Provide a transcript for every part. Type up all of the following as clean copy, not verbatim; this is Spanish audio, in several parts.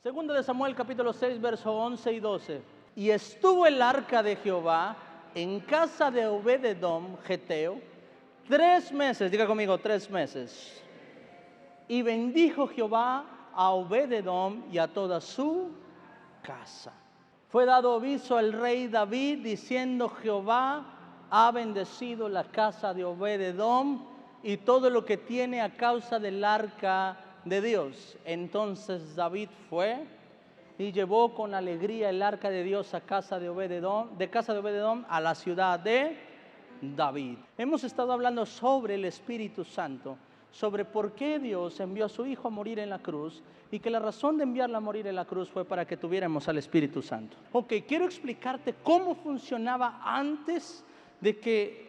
Segunda de Samuel capítulo 6, verso 11 y 12. Y estuvo el arca de Jehová en casa de Obed-edom, geteo, 3 meses, diga conmigo, 3 meses. Y bendijo Jehová a Obed-edom y a toda su casa. Fue dado aviso al rey David diciendo: Jehová ha bendecido la casa de Obed-edom y todo lo que tiene a causa del arca de Dios. Entonces David fue y llevó con alegría el arca de Dios a casa de Obed-edom, de casa de Obed-edom a la ciudad de David. Hemos estado hablando sobre el Espíritu Santo, sobre por qué Dios envió a su Hijo a morir en la cruz y que la razón de enviarlo a morir en la cruz fue para que tuviéramos al Espíritu Santo. Ok, quiero explicarte cómo funcionaba antes de que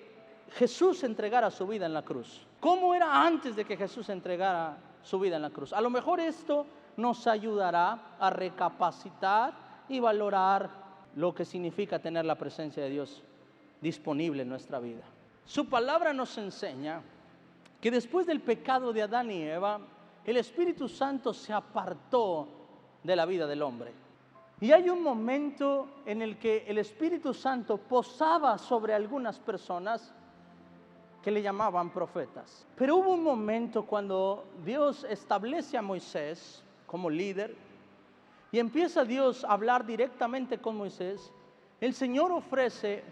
Jesús entregara su vida en la cruz. ¿Cómo era antes de que Jesús entregara su vida en la cruz? A lo mejor esto nos ayudará a recapacitar y valorar lo que significa tener la presencia de Dios disponible en nuestra vida. Su palabra nos enseña que después del pecado de Adán y Eva, el Espíritu Santo se apartó de la vida del hombre. Y hay un momento en el que el Espíritu Santo posaba sobre algunas personas que le llamaban profetas. Pero hubo un momento cuando Dios establece a Moisés como líder y empieza Dios a hablar directamente con Moisés. El Señor ofrece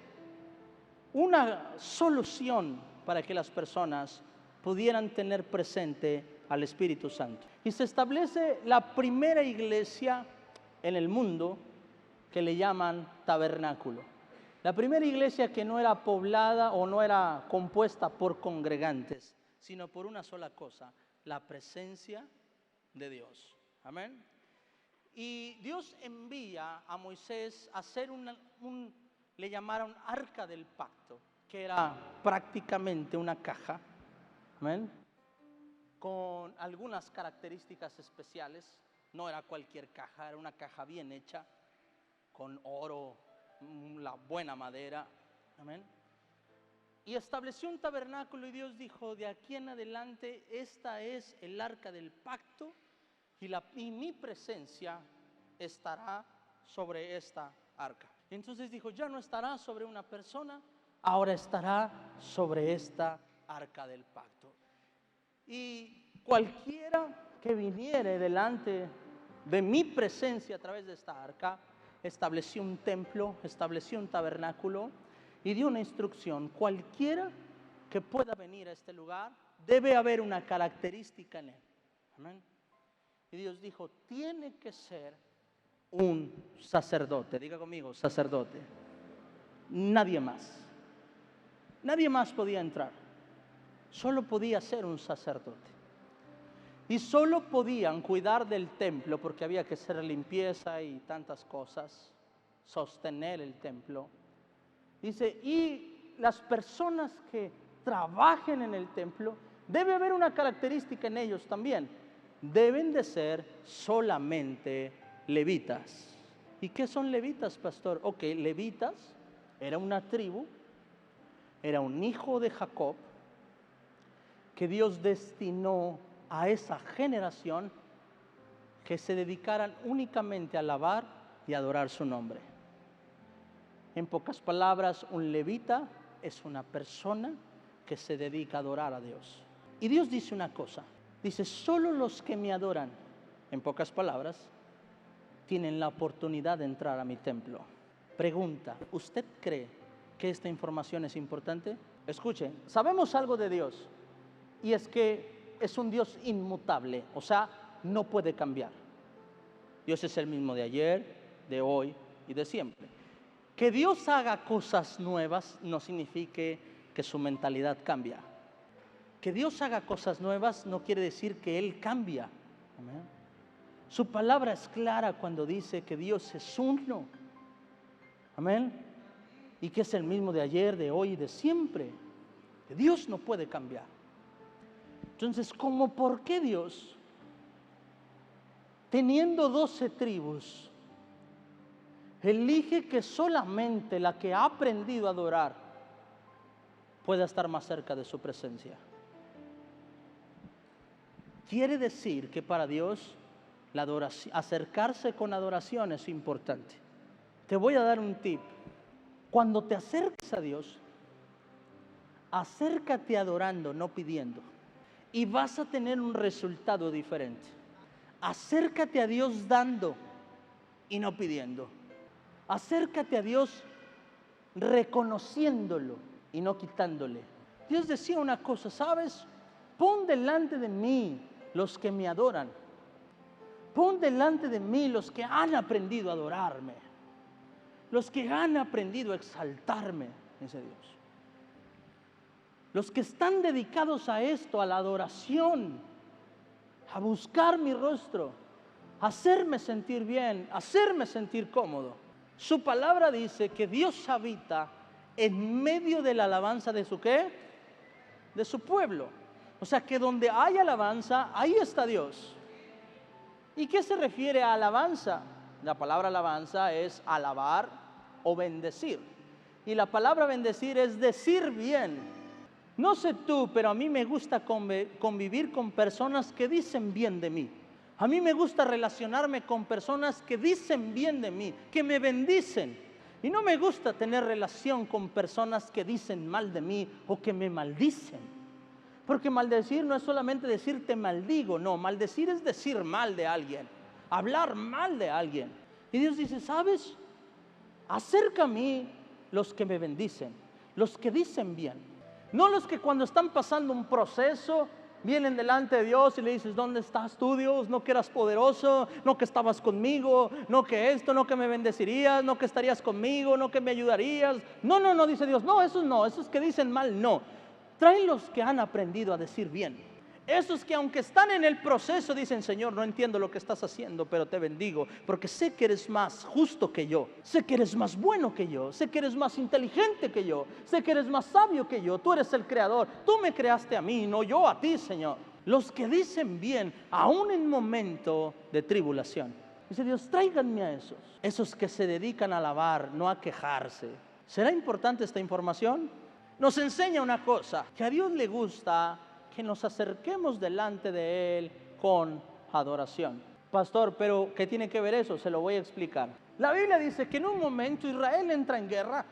una solución para que las personas pudieran tener presente al Espíritu Santo. Y se establece la primera iglesia en el mundo que le llaman tabernáculo. La primera iglesia que no era poblada o no era compuesta por congregantes, sino por una sola cosa: la presencia de Dios. Amén. Y Dios envía a Moisés a hacer le llamaron arca del pacto, que era prácticamente una caja, amén, con algunas características especiales. No era cualquier caja, era una caja bien hecha, con oro, la buena madera, amén. Y estableció un tabernáculo y Dios dijo: de aquí en adelante esta es el arca del pacto y mi presencia estará sobre esta arca. Entonces dijo: ya no estará sobre una persona, ahora estará sobre esta arca del pacto. Y cualquiera que viniere delante de mi presencia a través de esta arca, estableció un templo, estableció un tabernáculo y dio una instrucción: cualquiera que pueda venir a este lugar, debe haber una característica en él. Amén. Y Dios dijo: tiene que ser un sacerdote. Diga conmigo, sacerdote. Nadie más. Nadie más podía entrar. Solo podía ser un sacerdote. Y solo podían cuidar del templo, porque había que hacer limpieza y tantas cosas, sostener el templo. Dice: y las personas que trabajen en el templo, debe haber una característica en ellos también: deben de ser solamente levitas. ¿Y qué son levitas, pastor? Ok, levitas era una tribu, era un hijo de Jacob que Dios destinó a esa generación que se dedicaran únicamente a alabar y adorar su nombre. En pocas palabras, un levita es una persona que se dedica a adorar a Dios. Y Dios dice una cosa, dice: solo los que me adoran, en pocas palabras, tienen la oportunidad de entrar a mi templo. Pregunta: ¿usted cree que esta información es importante? Escuche, sabemos algo de Dios, y es que es un Dios inmutable, o sea, no puede cambiar. Dios es el mismo de ayer, de hoy y de siempre. Que Dios haga cosas nuevas no significa que su mentalidad cambia. Que Dios haga cosas nuevas no quiere decir que Él cambia. Amén. Su palabra es clara cuando dice que Dios es uno. Amén. Y que es el mismo de ayer, de hoy y de siempre. Que Dios no puede cambiar. Entonces, ¿cómo por qué Dios, teniendo 12 tribus, elige que solamente la que ha aprendido a adorar pueda estar más cerca de su presencia? Quiere decir que para Dios La adoración, acercarse con adoración es importante. Te voy a dar un tip. Cuando te acerques a Dios, acércate adorando, no pidiendo. Y vas a tener un resultado diferente. Acércate a Dios dando y no pidiendo. Acércate a Dios reconociéndolo y no quitándole. Dios decía una cosa, ¿sabes? Pon delante de mí los que me adoran. Pon delante de mí los que han aprendido a adorarme. Los que han aprendido a exaltarme, dice Dios. Los que están dedicados a esto, a la adoración, a buscar mi rostro, a hacerme sentir bien, a hacerme sentir cómodo. Su palabra dice que Dios habita en medio de la alabanza de su ¿qué? De su pueblo. O sea que donde hay alabanza, ahí está Dios. ¿Y qué se refiere a alabanza? La palabra alabanza es alabar o bendecir. Y la palabra bendecir es decir bien. No sé tú, pero a mí me gusta convivir con personas que dicen bien de mí. A mí me gusta relacionarme con personas que dicen bien de mí, que me bendicen. Y no me gusta tener relación con personas que dicen mal de mí o que me maldicen. Porque maldecir no es solamente decir te maldigo, no, maldecir es decir mal de alguien, hablar mal de alguien. Y Dios dice, ¿sabes? Acerca a mí los que me bendicen, los que dicen bien. No los que cuando están pasando un proceso vienen delante de Dios y le dices, ¿dónde estás tú, Dios? No que eras poderoso, no que estabas conmigo, no que esto, no que me bendecirías, no que estarías conmigo, no que me ayudarías. No, dice Dios, no, esos que dicen mal, no. Trae los que han aprendido a decir bien. Esos que aunque están en el proceso dicen, Señor, no entiendo lo que estás haciendo, pero te bendigo, porque sé que eres más justo que yo, sé que eres más bueno que yo, sé que eres más inteligente que yo, sé que eres más sabio que yo, tú eres el creador, tú me creaste a mí, no yo a ti, Señor. Los que dicen bien, aún en momento de tribulación. Dice Dios, tráiganme a esos que se dedican a alabar, no a quejarse. ¿Será importante esta información? Nos enseña una cosa, que a Dios le gusta que nos acerquemos delante de Él con adoración. Pastor, pero ¿qué tiene que ver eso? Se lo voy a explicar. La Biblia dice que en un momento Israel entra en guerra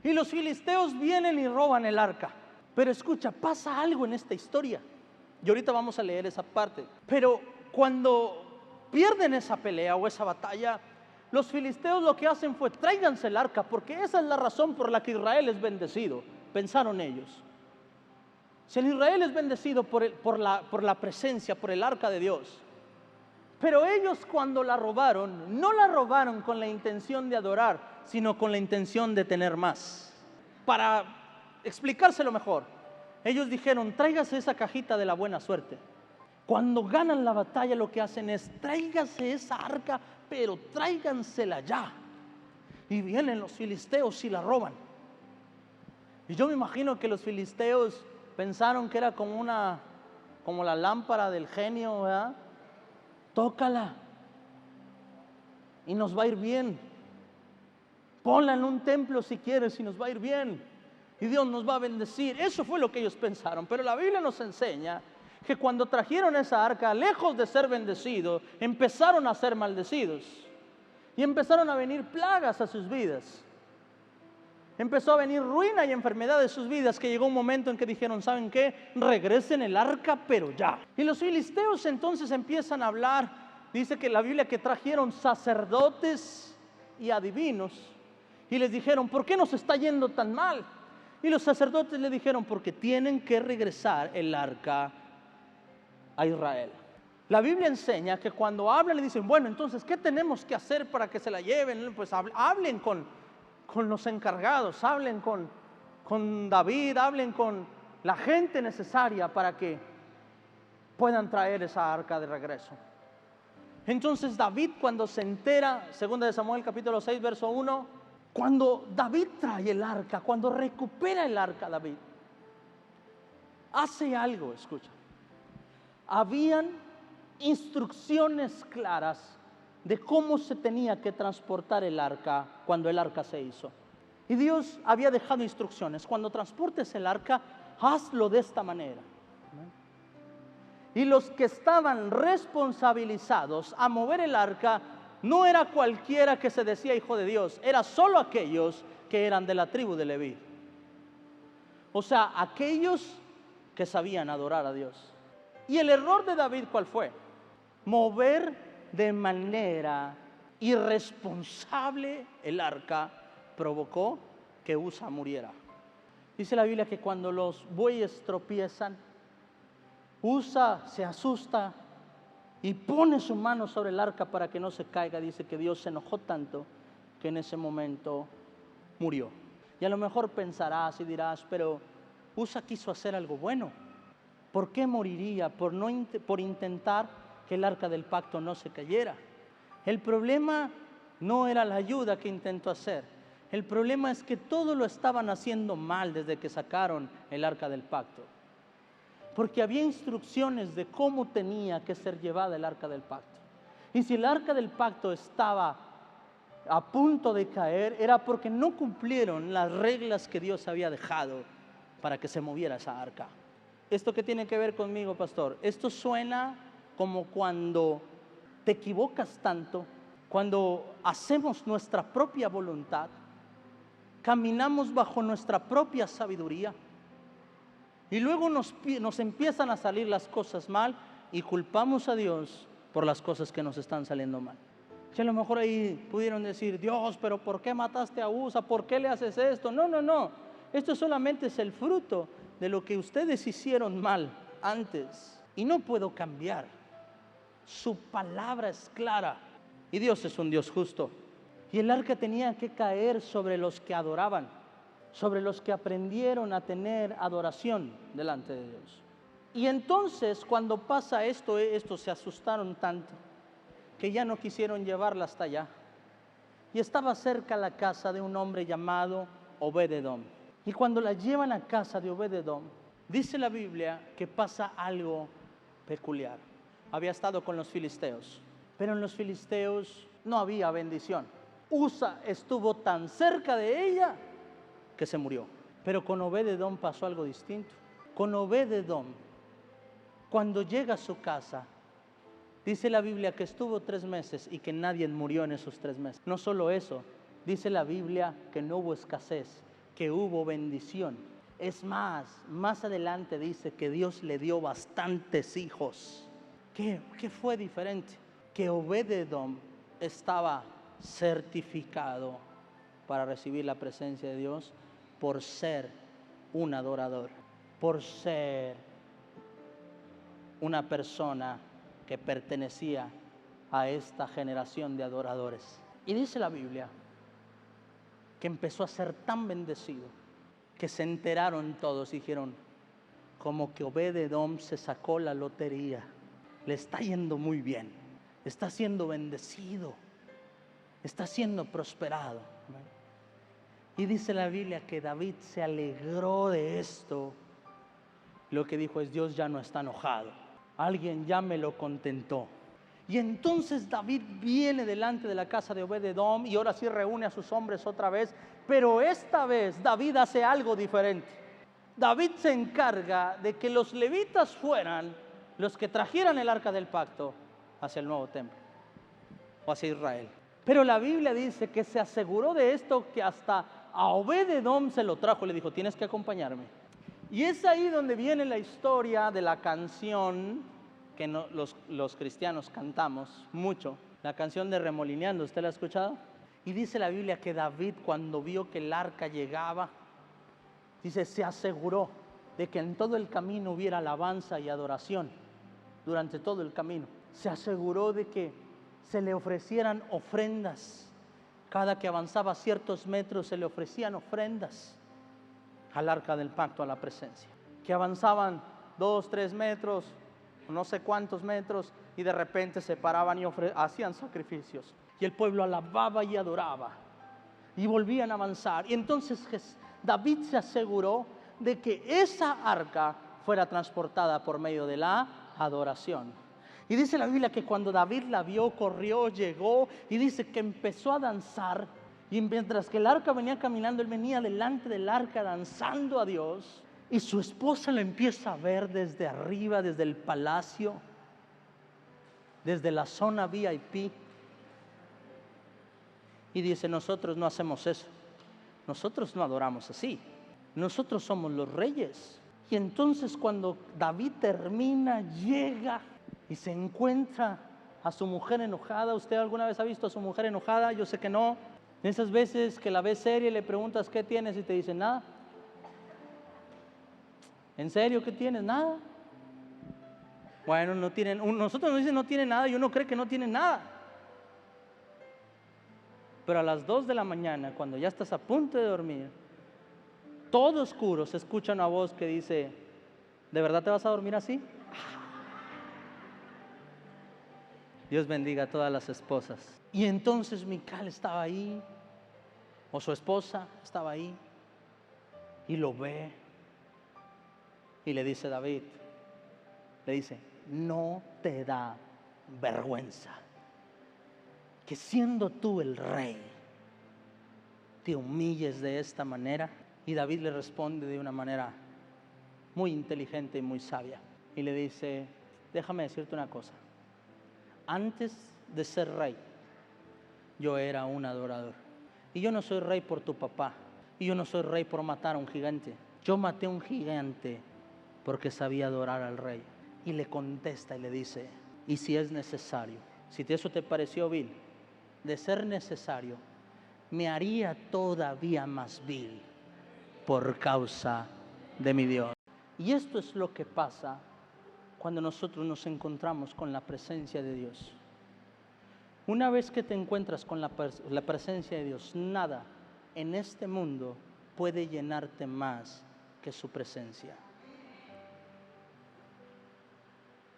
y los filisteos vienen y roban el arca. Pero escucha, pasa algo en esta historia. Y ahorita vamos a leer esa parte. Pero cuando pierden esa pelea o esa batalla, los filisteos lo que hacen fue, tráiganse el arca, porque esa es la razón por la que Israel es bendecido, pensaron ellos. Si el Israel es bendecido por la presencia, por el arca de Dios. Pero ellos cuando la robaron, no la robaron con la intención de adorar, sino con la intención de tener más. Para explicárselo mejor, ellos dijeron, tráigase esa cajita de la buena suerte. Cuando ganan la batalla lo que hacen es, tráigase esa arca, pero tráigansela ya. Y vienen los filisteos y la roban. Y yo me imagino que los filisteos pensaron que era como la lámpara del genio, ¿verdad? Tócala y nos va a ir bien. Ponla en un templo si quieres y nos va a ir bien. Y Dios nos va a bendecir. Eso fue lo que ellos pensaron. Pero la Biblia nos enseña que cuando trajeron esa arca, lejos de ser bendecidos, empezaron a ser maldecidos. Y empezaron a venir plagas a sus vidas. Empezó a venir ruina y enfermedad de sus vidas, que llegó un momento en que dijeron, ¿saben qué? Regresen el arca, pero ya. Y los filisteos entonces empiezan a hablar. Dice que la Biblia que trajeron sacerdotes y adivinos. Y les dijeron, ¿por qué nos está yendo tan mal? Y los sacerdotes le dijeron, porque tienen que regresar el arca a Israel. La Biblia enseña que cuando hablan le dicen, bueno, entonces, ¿qué tenemos que hacer para que se la lleven? Pues hablen con los encargados, hablen con David, hablen con la gente necesaria para que puedan traer esa arca de regreso. Entonces David, cuando se entera, 2 Samuel capítulo 6 verso 1, cuando David trae el arca, cuando recupera el arca David, hace algo, escucha. Habían instrucciones claras de cómo se tenía que transportar el arca cuando el arca se hizo. Y Dios había dejado instrucciones. Cuando transportes el arca, hazlo de esta manera. Y los que estaban responsabilizados a mover el arca no era cualquiera que se decía hijo de Dios, era solo aquellos que eran de la tribu de Leví. O sea, aquellos que sabían adorar a Dios. Y el error de David, ¿cuál fue? Mover de manera irresponsable el arca provocó que Usa muriera. Dice la Biblia que cuando los bueyes tropiezan, Usa se asusta y pone su mano sobre el arca para que no se caiga. Dice que Dios se enojó tanto que en ese momento murió. Y a lo mejor pensarás y dirás, pero Usa quiso hacer algo bueno. ¿Por qué moriría? Por intentar que el arca del pacto no se cayera. El problema no era la ayuda que intentó hacer. El problema es que todo lo estaban haciendo mal desde que sacaron el arca del pacto. Porque había instrucciones de cómo tenía que ser llevada el arca del pacto. Y si el arca del pacto estaba a punto de caer, era porque no cumplieron las reglas que Dios había dejado para que se moviera esa arca. ¿Esto qué tiene que ver conmigo, pastor? Esto suena como cuando te equivocas tanto, cuando hacemos nuestra propia voluntad, caminamos bajo nuestra propia sabiduría, y luego nos empiezan a salir las cosas mal y culpamos a Dios por las cosas que nos están saliendo mal. Que a lo mejor ahí pudieron decir, Dios, pero ¿por qué mataste a Usa? ¿Por qué le haces esto? No. Esto solamente es el fruto de lo que ustedes hicieron mal antes. Y no puedo cambiar. Su palabra es clara. Y Dios es un Dios justo. Y el arca tenía que caer sobre los que adoraban, sobre los que aprendieron a tener adoración delante de Dios. Y entonces cuando pasa esto, estos se asustaron tanto que ya no quisieron llevarla hasta allá. Y estaba cerca la casa de un hombre llamado Obed-edom. Y cuando la llevan a casa de Obed-edom, dice la Biblia que pasa algo peculiar. Había estado con los filisteos, pero en los filisteos no había bendición. Usa estuvo tan cerca de ella que se murió. Pero con Obed-edom pasó algo distinto. Con Obed-edom, cuando llega a su casa, dice la Biblia que estuvo 3 meses y que nadie murió en esos 3 meses. No solo eso, dice la Biblia que no hubo escasez, que hubo bendición. Es más adelante dice que Dios le dio bastantes hijos. ¿Qué fue diferente? Que Obed-edom estaba certificado para recibir la presencia de Dios por ser un adorador, por ser una persona que pertenecía a esta generación de adoradores. Y dice la Biblia que empezó a ser tan bendecido que se enteraron todos y dijeron, como que Obed-edom se sacó la lotería, le está yendo muy bien, está siendo bendecido, está siendo prosperado. Y dice la Biblia que David se alegró de esto. Lo que dijo es, Dios ya no está enojado, alguien ya me lo contentó. Y entonces David viene delante de la casa de Obed-edom y ahora sí reúne a sus hombres otra vez, pero esta vez David hace algo diferente. David se encarga de que los levitas fueran los que trajeran el arca del pacto hacia el nuevo templo o hacia Israel. Pero la Biblia dice que se aseguró de esto, que hasta a Obed-edom se lo trajo, le dijo, tienes que acompañarme. Y es ahí donde viene la historia de la canción que los cristianos cantamos mucho, la canción de Remolineando. ¿Usted la ha escuchado? Y dice la Biblia que David, cuando vio que el arca llegaba, dice, se aseguró de que en todo el camino hubiera alabanza y adoración. Durante todo el camino se aseguró de que se le ofrecieran ofrendas. Cada que avanzaba ciertos metros se le ofrecían ofrendas al arca del pacto, a la presencia. Que avanzaban 2, 3 metros, no sé cuántos metros, y de repente se paraban y hacían sacrificios. Y el pueblo alababa y adoraba. Y volvían a avanzar. Y entonces David se aseguró de que esa arca fuera transportada por medio de la adoración. Y dice la Biblia que cuando David la vio, corrió, llegó, y dice que empezó a danzar. Y mientras que el arca venía caminando, él venía delante del arca danzando a Dios. Y su esposa lo empieza a ver desde arriba, desde el palacio, desde la zona VIP. Y dice, nosotros no hacemos eso. Nosotros no adoramos así. Nosotros somos los reyes. Y entonces cuando David termina, llega y se encuentra a su mujer enojada. ¿Usted alguna vez ha visto a su mujer enojada? Yo sé que no. Esas veces que la ves seria y le preguntas qué tienes y te dice nada. ¿En serio qué tienes? Nada. Bueno, no tienen, nosotros nos dicen no tiene nada y uno cree que no tiene nada. Pero a las 2 de la mañana, cuando ya estás a punto de dormir, todo oscuro, se escucha una voz que dice, ¿de verdad te vas a dormir así? Dios bendiga a todas las esposas. Y entonces Mical estaba ahí, o su esposa estaba ahí, y lo ve, y le dice David, le dice, ¿no te da vergüenza que siendo tú el rey, te humilles de esta manera? Y David le responde de una manera muy inteligente y muy sabia. Y le dice, déjame decirte una cosa. Antes de ser rey, yo era un adorador. Y yo no soy rey por tu papá. Y yo no soy rey por matar a un gigante. Yo maté a un gigante porque sabía adorar al rey. Y le contesta y le dice, y si es necesario, si eso te pareció vil, de ser necesario, me haría todavía más vil por causa de mi Dios. Y esto es lo que pasa cuando nosotros nos encontramos con la presencia de Dios. Una vez que te encuentras con la presencia de Dios, nada en este mundo puede llenarte más que su presencia.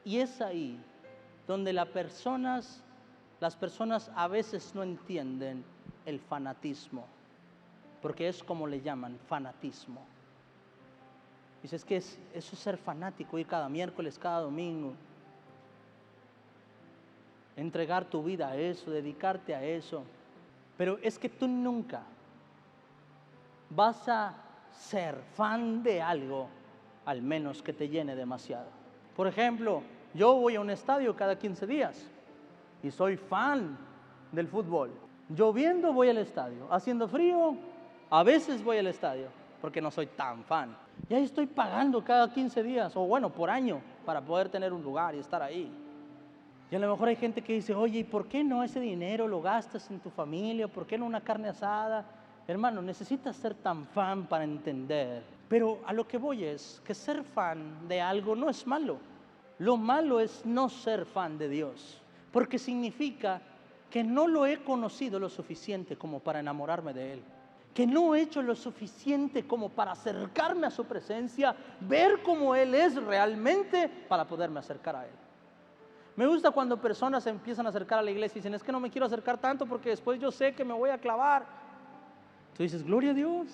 Y es ahí donde las personas a veces no entienden el fanatismo, porque es como le llaman, fanatismo. Dices que eso es ser fanático, ir cada miércoles, cada domingo, entregar tu vida a eso, dedicarte a eso. Pero es que tú nunca vas a ser fan de algo, al menos que te llene demasiado. Por ejemplo, yo voy a un estadio cada 15 días y soy fan del fútbol. Lloviendo voy al estadio, haciendo frío, a veces voy al estadio, porque no soy tan fan. Y ahí estoy pagando cada 15 días, o bueno, por año, para poder tener un lugar y estar ahí. Y a lo mejor hay gente que dice, oye, ¿y por qué no ese dinero lo gastas en tu familia? ¿Por qué no una carne asada? Hermano, necesitas ser tan fan para entender. Pero a lo que voy es que ser fan de algo no es malo. Lo malo es no ser fan de Dios, porque significa que no lo he conocido lo suficiente como para enamorarme de Él, que no he hecho lo suficiente como para acercarme a su presencia, ver cómo Él es realmente para poderme acercar a Él. Me gusta cuando personas se empiezan a acercar a la iglesia y dicen, es que no me quiero acercar tanto porque después yo sé que me voy a clavar. Tú dices, gloria a Dios,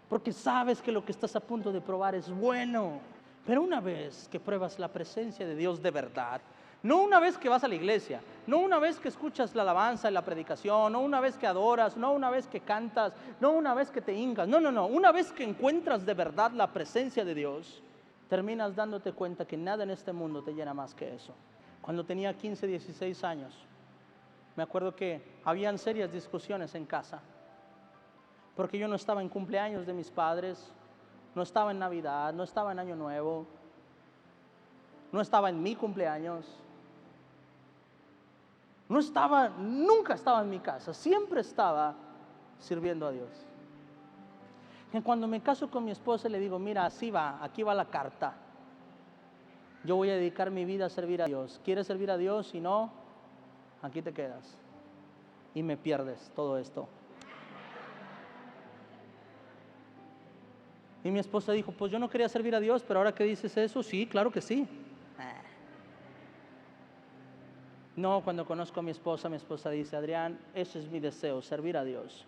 porque sabes que lo que estás a punto de probar es bueno. Pero una vez que pruebas la presencia de Dios de verdad, no una vez que vas a la iglesia, no una vez que escuchas la alabanza y la predicación, no una vez que adoras, no una vez que cantas, no una vez que te hincas, no, una vez que encuentras de verdad la presencia de Dios, terminas dándote cuenta que nada en este mundo te llena más que eso. Cuando tenía 15, 16 años, me acuerdo que habían serias discusiones en casa, porque yo no estaba en cumpleaños de mis padres, no estaba en Navidad, no estaba en Año Nuevo, no estaba en mi cumpleaños, nunca estaba en mi casa, siempre estaba sirviendo a Dios. Y cuando me caso con mi esposa le digo, mira, así va, aquí va la carta. Yo voy a dedicar mi vida a servir a Dios. ¿Quieres servir a Dios? Si no, aquí te quedas. Y me pierdes todo esto. Y mi esposa dijo, pues yo no quería servir a Dios, pero ahora que dices eso, sí, claro que sí. No, cuando conozco a mi esposa dice, Adrián, ese es mi deseo, servir a Dios.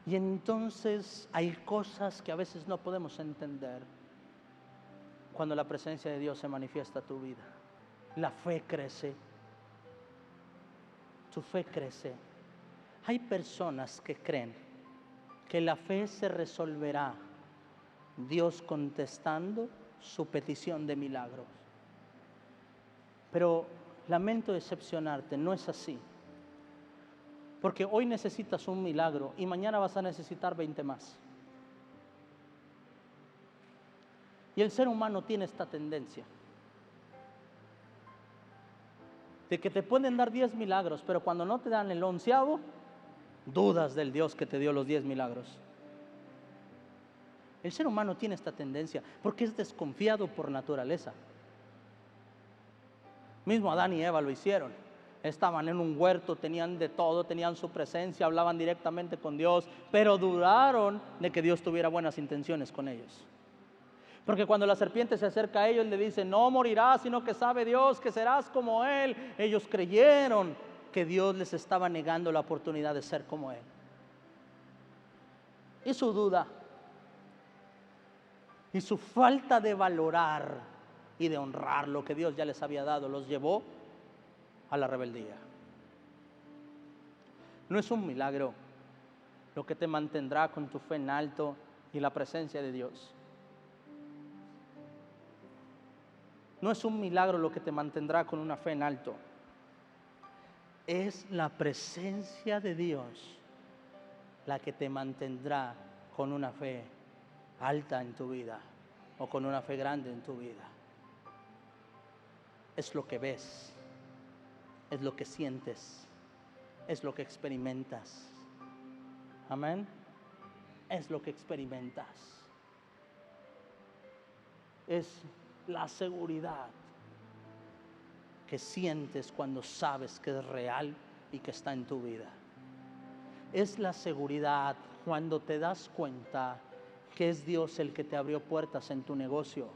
Y entonces hay cosas que a veces no podemos entender cuando la presencia de Dios se manifiesta en tu vida. La fe crece. Tu fe crece. Hay personas que creen que la fe se resolverá Dios contestando su petición de milagros. Pero lamento decepcionarte, no es así. Porque hoy necesitas un milagro y mañana vas a necesitar 20 más. Y el ser humano tiene esta tendencia de que te pueden dar 10 milagros, pero cuando no te dan el 11º, dudas del Dios que te dio los 10 milagros. El ser humano tiene esta tendencia porque es desconfiado por naturaleza. Mismo Adán y Eva lo hicieron. Estaban en un huerto, tenían de todo, tenían su presencia, hablaban directamente con Dios, pero dudaron de que Dios tuviera buenas intenciones con ellos. Porque cuando la serpiente se acerca a ellos, le dice, no morirás, sino que sabe Dios que serás como Él. Ellos creyeron que Dios les estaba negando la oportunidad de ser como Él. Y su duda y su falta de valorar y de honrar lo que Dios ya les había dado los llevó a la rebeldía. No es un milagro lo que te mantendrá con tu fe en alto y la presencia de Dios. No es un milagro lo que te mantendrá con una fe en alto. Es la presencia de Dios la que te mantendrá con una fe alta en tu vida o con una fe grande en tu vida. Es lo que ves, es lo que sientes, es lo que experimentas. Amén. Es lo que experimentas. Es la seguridad que sientes cuando sabes que es real y que está en tu vida. Es la seguridad cuando te das cuenta que es Dios el que te abrió puertas en tu negocio,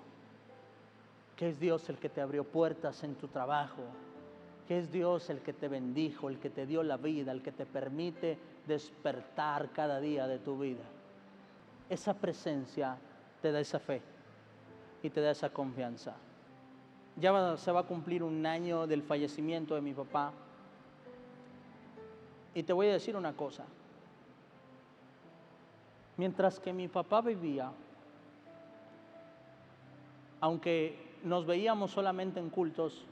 que es Dios el que te abrió puertas en tu trabajo, que es Dios el que te bendijo, el que te dio la vida, el que te permite despertar cada día de tu vida. Esa presencia te da esa fe y te da esa confianza. Ya se va a cumplir un año del fallecimiento de mi papá. Y te voy a decir una cosa. Mientras que mi papá vivía, aunque nos veíamos solamente en cultos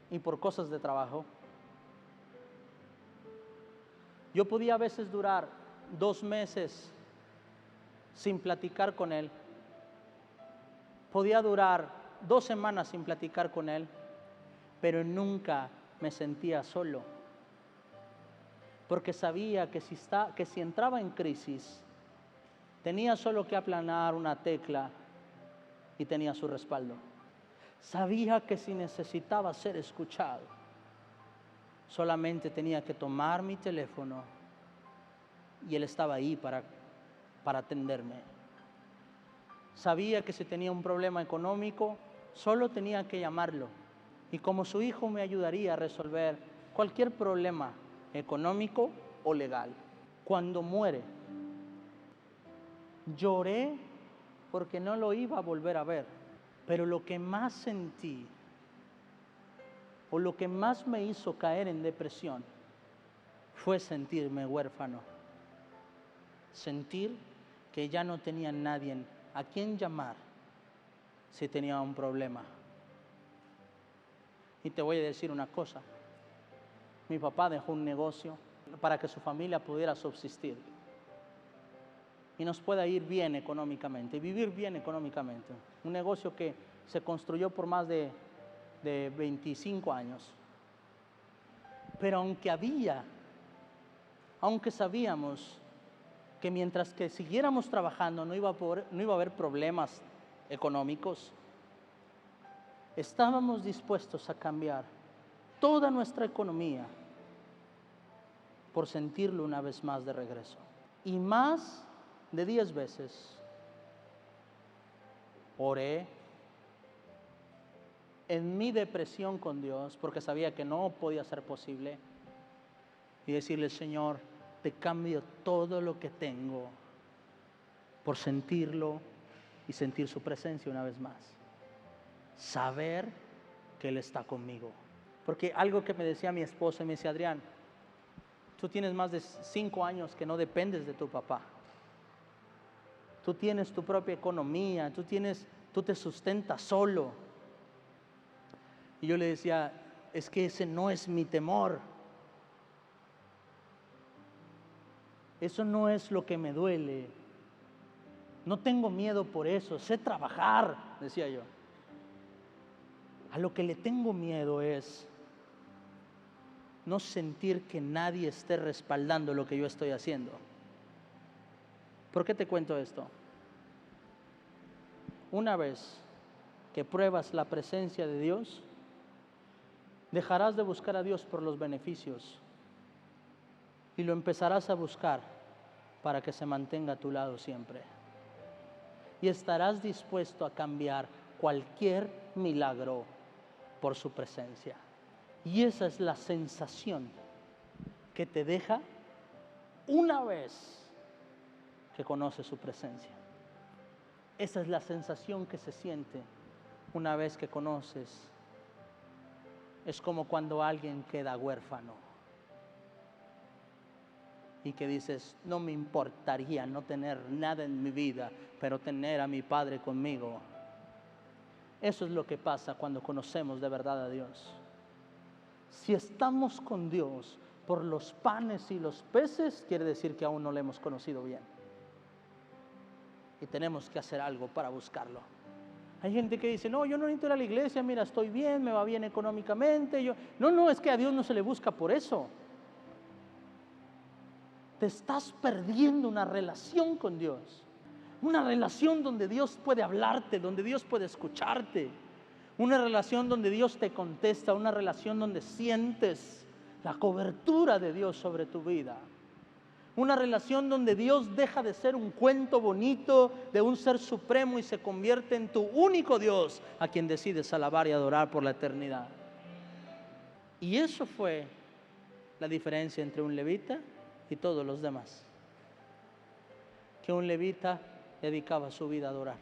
y por cosas de trabajo, yo podía a veces durar 2 meses sin platicar con él. Podía durar 2 semanas sin platicar con él, pero nunca me sentía solo. Porque sabía que si entraba en crisis, tenía solo que aplanar una tecla y tenía su respaldo. Sabía que si necesitaba ser escuchado, solamente tenía que tomar mi teléfono y él estaba ahí para atenderme. Sabía que si tenía un problema económico, solo tenía que llamarlo. Y como su hijo me ayudaría a resolver cualquier problema económico o legal. Cuando muere, lloré porque no lo iba a volver a ver. Pero lo que más sentí, o lo que más me hizo caer en depresión, fue sentirme huérfano. Sentir que ya no tenía nadie a quien llamar si tenía un problema. Y te voy a decir una cosa. Mi papá dejó un negocio para que su familia pudiera subsistir y nos pueda ir bien económicamente, vivir bien económicamente. Un negocio que se construyó por más de 25 años. Pero aunque sabíamos que mientras que siguiéramos trabajando no iba a haber problemas económicos, estábamos dispuestos a cambiar toda nuestra economía por sentirlo una vez más de regreso. Y más de 10 veces oré en mi depresión con Dios, porque sabía que no podía ser posible, y decirle: Señor, te cambio todo lo que tengo por sentirlo y sentir su presencia una vez más. Saber que Él está conmigo. Porque algo que me decía mi esposa, me decía: Adrián, tú tienes más de 5 años que no dependes de tu papá. tú tienes tu propia economía, tú te sustentas solo. Y yo le decía, es que ese no es mi temor. Eso no es lo que me duele. No tengo miedo por eso, sé trabajar, decía yo. A lo que le tengo miedo es no sentir que nadie esté respaldando lo que yo estoy haciendo. ¿Por qué te cuento esto? Una vez que pruebas la presencia de Dios, dejarás de buscar a Dios por los beneficios y lo empezarás a buscar para que se mantenga a tu lado siempre. Y estarás dispuesto a cambiar cualquier milagro por su presencia. Y esa es la sensación que te deja una vez que conoces su presencia. Esa es la sensación que se siente una vez que conoces. Es como cuando alguien queda huérfano y que dices, no me importaría no tener nada en mi vida, pero tener a mi Padre conmigo. Eso es lo que pasa cuando conocemos de verdad a Dios. Si estamos con Dios por los panes y los peces, quiere decir que aún no le hemos conocido bien. Y tenemos que hacer algo para buscarlo. Hay gente que dice, no, yo no necesito ir a la iglesia, mira, estoy bien, me va bien económicamente. No, es que a Dios no se le busca por eso. Te estás perdiendo una relación con Dios. Una relación donde Dios puede hablarte, donde Dios puede escucharte. Una relación donde Dios te contesta, una relación donde sientes la cobertura de Dios sobre tu vida. Una relación donde Dios deja de ser un cuento bonito de un ser supremo y se convierte en tu único Dios a quien decides alabar y adorar por la eternidad. Y eso fue la diferencia entre un levita y todos los demás. Que un levita dedicaba su vida a adorar.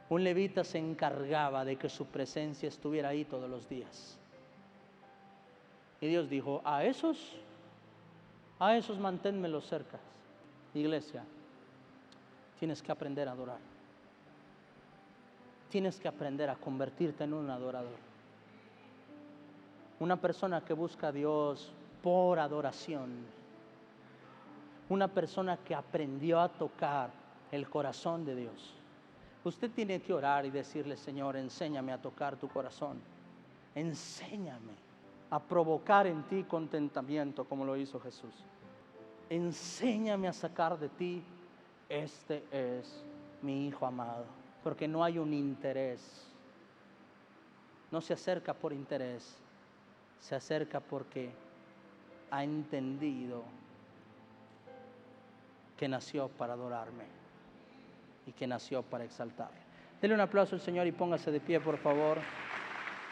Un levita se encargaba de que su presencia estuviera ahí todos los días. Y Dios dijo, a esos manténmelos cerca. Iglesia, tienes que aprender a adorar. Tienes que aprender a convertirte en un adorador. Una persona que busca a Dios por adoración. Una persona que aprendió a tocar el corazón de Dios. Usted tiene que orar y decirle, Señor, enséñame a tocar tu corazón. Enséñame a provocar en ti contentamiento como lo hizo Jesús. Enséñame a sacar de ti, este es mi Hijo amado. Porque no hay un interés. No se acerca por interés. Se acerca porque ha entendido que nació para adorarme y que nació para exaltarme. Dele un aplauso al Señor y póngase de pie, por favor.